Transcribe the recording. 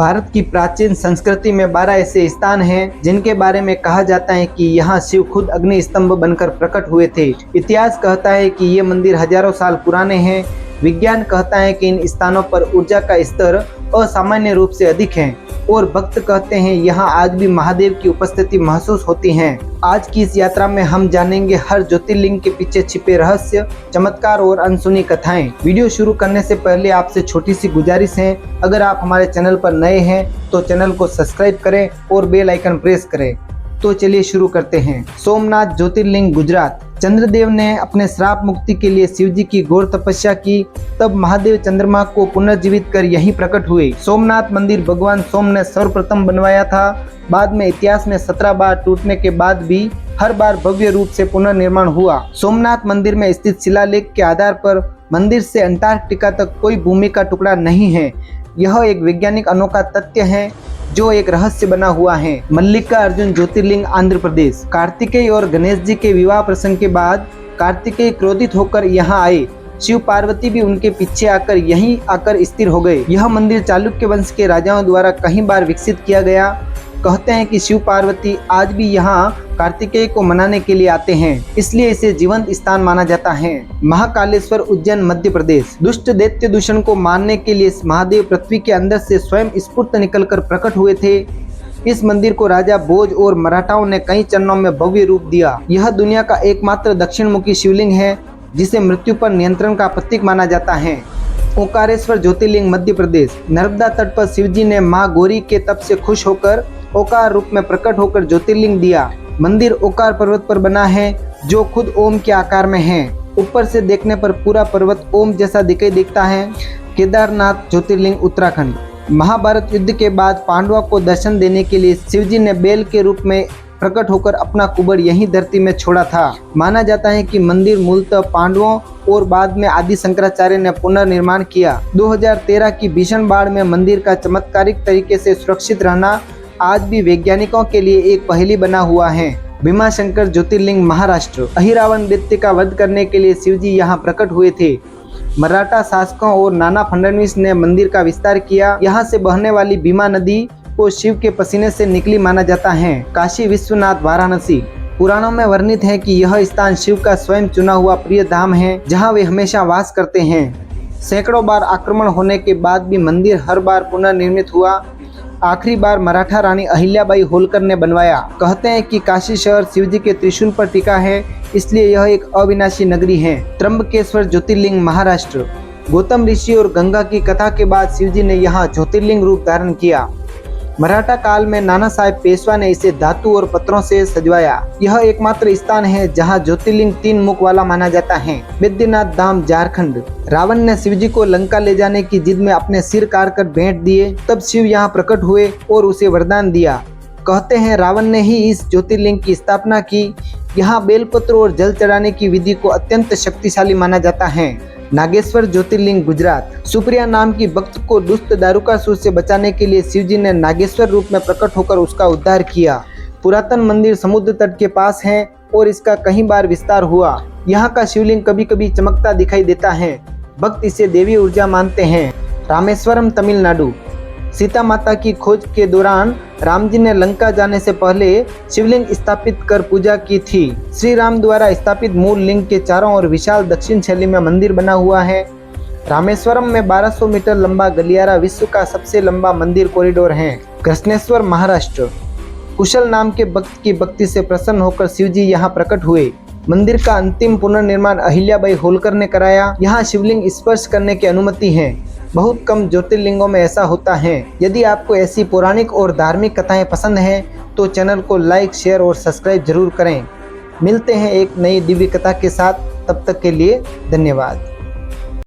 भारत की प्राचीन संस्कृति में 12 ऐसे स्थान हैं जिनके बारे में कहा जाता है कि यहाँ शिव खुद अग्नि स्तंभ बनकर प्रकट हुए थे। इतिहास कहता है कि ये मंदिर हजारों साल पुराने हैं। विज्ञान कहता है कि इन स्थानों पर ऊर्जा का स्तर असामान्य रूप से अधिक है और भक्त कहते हैं यहाँ आज भी महादेव की उपस्थिति महसूस होती है। आज की इस यात्रा में हम जानेंगे हर ज्योतिर्लिंग के पीछे छिपे रहस्य, चमत्कार और अनसुनी कथाएं। वीडियो शुरू करने से पहले आपसे छोटी सी गुजारिश है, अगर आप हमारे चैनल पर नए हैं तो चैनल को सब्सक्राइब करें और बेल आइकन प्रेस करें। तो चलिए शुरू करते हैं। सोमनाथ ज्योतिर्लिंग गुजरात। चंद्रदेव ने अपने श्राप मुक्ति के लिए शिवजी की घोर तपस्या की, तब महादेव चंद्रमा को पुनर्जीवित कर यहीं प्रकट हुए। सोमनाथ मंदिर भगवान सोम ने सर्वप्रथम बनवाया था। बाद में इतिहास में 17 बार टूटने के बाद भी हर बार भव्य रूप से पुनर्निर्माण हुआ। सोमनाथ मंदिर में स्थित शिलालेख के आधार पर मंदिर से अंटार्कटिका तक कोई भूमि का टुकड़ा नहीं है। यह एक वैज्ञानिक अनोखा तथ्य है जो एक रहस्य बना हुआ है। मल्लिकार्जुन ज्योतिर्लिंग आंध्र प्रदेश। कार्तिकेय और गणेश जी के विवाह प्रसंग के बाद कार्तिकेय क्रोधित होकर यहाँ आए। शिव पार्वती भी उनके पीछे आकर यहीं आकर स्थिर हो गए। यह मंदिर चालुक्य वंश के राजाओं द्वारा कई बार विकसित किया गया। कहते हैं कि शिव पार्वती आज भी यहाँ कार्तिकेय को मनाने के लिए आते हैं, इसलिए इसे जीवंत स्थान माना जाता है। महाकालेश्वर उज्जैन मध्य प्रदेश। दुष्ट दैत्य दूषण को मारने के लिए महादेव पृथ्वी के अंदर से स्वयं स्फूर्त निकलकर प्रकट हुए थे। इस मंदिर को राजा भोज और मराठाओं ने कई चरणों में भव्य रूप दिया। यह दुनिया का एकमात्र दक्षिण मुखी शिवलिंग है जिसे मृत्यु पर नियंत्रण का प्रतीक माना जाता है। ओंकारेश्वर ज्योतिर्लिंग मध्य प्रदेश। नर्मदा तट पर शिवजी ने मां गौरी के तप से खुश होकर ओकार रूप में प्रकट होकर ज्योतिर्लिंग दिया। मंदिर ओकार पर्वत पर बना है जो खुद ओम के आकार में है। ऊपर से देखने पर पूरा पर्वत ओम जैसा दिखाई देता है। केदारनाथ ज्योतिर्लिंग उत्तराखंड। महाभारत युद्ध के बाद पांडवों को दर्शन देने के लिए शिवजी ने बैल के रूप में प्रकट होकर अपना कुबड़ यही धरती में छोड़ा था। माना जाता है कि मंदिर मूलतः पांडवों और बाद में आदि शंकराचार्य ने पुनर्निर्माण किया। 2013 की भीषण बाढ़ में मंदिर का चमत्कारिक तरीके से सुरक्षित रहना आज भी वैज्ञानिकों के लिए एक पहेली बना हुआ है। भीमाशंकर ज्योतिर्लिंग महाराष्ट्र। अहिरावण दैत्य का वध करने के लिए शिवजी यहाँ प्रकट हुए थे। मराठा शासकों और नाना फडणवीस ने मंदिर का विस्तार किया। यहाँ से बहने वाली भीमा नदी को शिव के पसीने से निकली माना जाता है। काशी विश्वनाथ वाराणसी। पुराणों में वर्णित है कि यह स्थान शिव का स्वयं चुना हुआ प्रिय धाम है जहाँ वे हमेशा वास करते हैं। सैकड़ों बार आक्रमण होने के बाद भी मंदिर हर बार पुनर्निर्मित हुआ। आखिरी बार मराठा रानी अहिल्याबाई होलकर ने बनवाया। कहते हैं कि काशी शहर शिवजी के त्रिशूल पर टिका है, इसलिए यह एक अविनाशी नगरी है। त्र्यंबकेश्वर ज्योतिर्लिंग महाराष्ट्र। गौतम ऋषि और गंगा की कथा के बाद शिवजी ने यहाँ ज्योतिर्लिंग रूप धारण किया। मराठा काल में नाना साहेब पेशवा ने इसे धातु और पत्थरों से सजवाया। यह एकमात्र स्थान है जहां ज्योतिर्लिंग 3 मुख वाला माना जाता है। बैद्यनाथ धाम झारखंड। रावण ने शिवजी को लंका ले जाने की जिद में अपने सिर काट कर भेंट दिए, तब शिव यहाँ प्रकट हुए और उसे वरदान दिया। कहते हैं रावण ने ही इस ज्योतिर्लिंग की स्थापना की। यहाँ बेलपत्र और जल चढ़ाने की विधि को अत्यंत शक्तिशाली माना जाता है। नागेश्वर ज्योतिर्लिंग गुजरात। सुप्रिया नाम की भक्त को दुष्ट दारुकासुर से बचाने के लिए शिवजी ने नागेश्वर रूप में प्रकट होकर उसका उद्धार किया। पुरातन मंदिर समुद्र तट के पास है और इसका कई बार विस्तार हुआ। यहाँ का शिवलिंग कभी कभी चमकता दिखाई देता है। भक्त इसे देवी ऊर्जा मानते हैं। रामेश्वरम तमिलनाडु। सीता माता की खोज के दौरान राम जी ने लंका जाने से पहले शिवलिंग स्थापित कर पूजा की थी। श्री राम द्वारा स्थापित मूल लिंग के चारों ओर विशाल दक्षिण शैली में मंदिर बना हुआ है। रामेश्वरम में 1200 मीटर लंबा गलियारा विश्व का सबसे लंबा मंदिर कॉरिडोर है। कृष्णेश्वर महाराष्ट्र। कुशल नाम के भक्त की भक्ति से प्रसन्न होकर शिवजी यहाँ प्रकट हुए। मंदिर का अंतिम पुनर्निर्माण अहिल्याबाई होलकर ने कराया। यहाँ शिवलिंग स्पर्श करने की अनुमति है। बहुत कम ज्योतिर्लिंगों में ऐसा होता है। यदि आपको ऐसी पौराणिक और धार्मिक कथाएं पसंद हैं तो चैनल को लाइक, शेयर और सब्सक्राइब जरूर करें। मिलते हैं एक नई दिव्य कथा के साथ, तब तक के लिए धन्यवाद।